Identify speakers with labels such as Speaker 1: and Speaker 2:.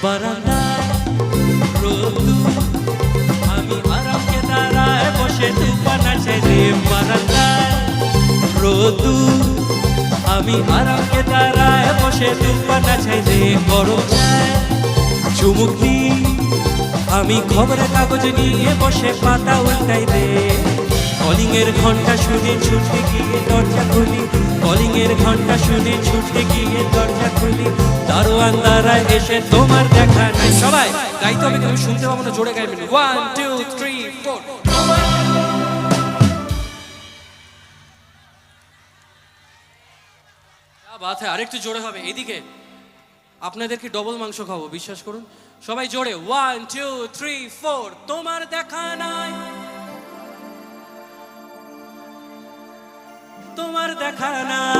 Speaker 1: বারান্দায় রোদুর, আমি আরামকে দাঁড়ায় বসে তুফান আছে রে বারান্দায় রোদুর, আমি আরামকে দাঁড়ায় বসে তুফান আছে রে গরম চায় চুমুক দি, আমি খবরের কাগজ নিয়ে বসে পাতা উল্টাই রে। কলিং এর ঘন্টা শুনে ছুটে গিয়ে দরজা খুলি, কলিং এর ঘন্টা শুনে ছুটে গিয়ে দরজা খুলি, দারোয়ান দাঁড়ায় এসে তোমার দেখা নাই। সবাই গাইতে হবে কিন্তু শুনতে পাবো না, জোরে গাইবেন। 1 2 3 4 বাত হ্যাঁ, আরেকটু জোরে হবে। এদিকে আপনাদেরকে ডবল মাংস খাবো, বিশ্বাস করুন। সবাই জোরে 1 2 3 4 তোমার দেখা নাই, তোমার দেখা নাই।